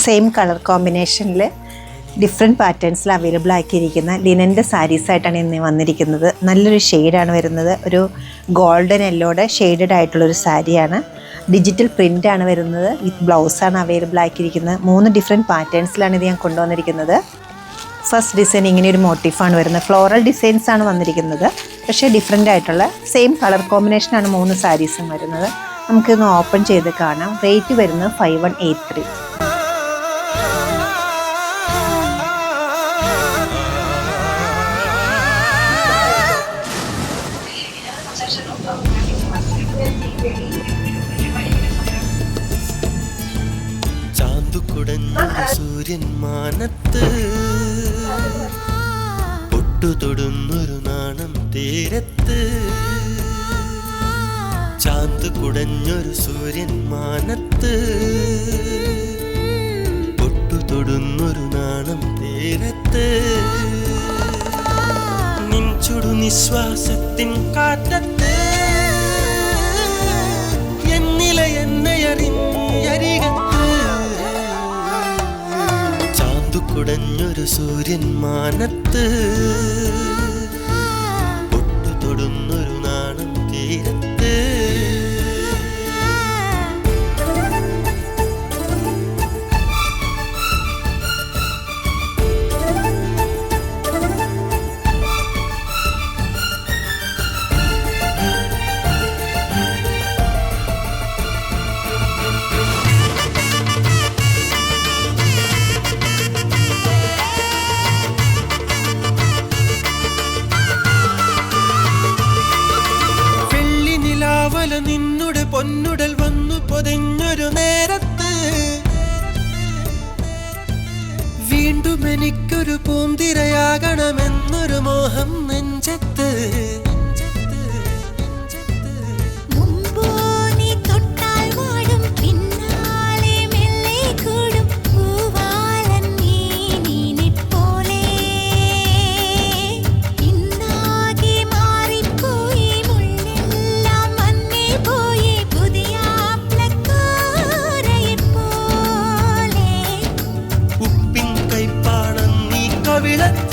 Same colour കോമ്പിനേഷനിൽ different പാറ്റേൺസിൽ available ആക്കിയിരിക്കുന്ന ലിനൻ്റെ സാരീസായിട്ടാണ് ഇന്ന് വന്നിരിക്കുന്നത്. നല്ലൊരു ഷെയ്ഡാണ് വരുന്നത്. ഒരു ഗോൾഡൻ യെല്ലോയുടെ ഷെയ്ഡഡ് ആയിട്ടുള്ളൊരു സാരിയാണ്. ഡിജിറ്റൽ പ്രിൻ്റാണ് വരുന്നത്. വിത്ത് ബ്ലൗസാണ് അവൈലബിൾ ആക്കിയിരിക്കുന്നത്. 3 ഡിഫറെൻറ്റ് പാറ്റേൺസിലാണ് ഇത് ഞാൻ കൊണ്ടുവന്നിരിക്കുന്നത്. ഫസ്റ്റ് ഡിസൈൻ ഇങ്ങനെ ഒരു മോട്ടീഫാണ് വരുന്നത്. ഫ്ലോറൽ ഡിസൈൻസ് ആണ് വന്നിരിക്കുന്നത്. പക്ഷേ ഡിഫറെൻ്റ് ആയിട്ടുള്ള സെയിം കളർ കോമ്പിനേഷനാണ് 3 സാരീസും വരുന്നത്. നമുക്കിന്ന് ഓപ്പൺ ചെയ്ത് കാണാം. റേറ്റ് വരുന്നത് 5183. ചാന്തുകുടഞ്ഞൊരു സൂര്യൻ മാനത്ത് പൊട്ടുതൊടുന്നൊരു നാണം തീരത്ത്. ചാന്തുകുടഞ്ഞൊരു സൂര്യൻ മാനത്ത് പൊട്ടുതൊടുന്നൊരു നാണം തീരത്ത്. നിൻ ചുടു നിശ്വാസത്തിൻ കാറ്റത്ത് എന്നില എന്നയറിഞ്ഞരികത്ത്. ചാന്തുകുടഞ്ഞൊരു സൂര്യൻ മാനത്ത് പൊട്ടുതൊടുന്നൊരു നാണം തീരത്ത്. നിന്നുടെ പൊന്നുടൽ വന്നു പൊതിഞ്ഞൊരു നേരത്ത് വീണ്ടും എനിക്കൊരു പൂന്തിരയാകണമെന്നൊരു മോഹം നെഞ്ചത്ത്. ഉപ്പിൻ കൈപ്പാണം നീ കവിളത്ത്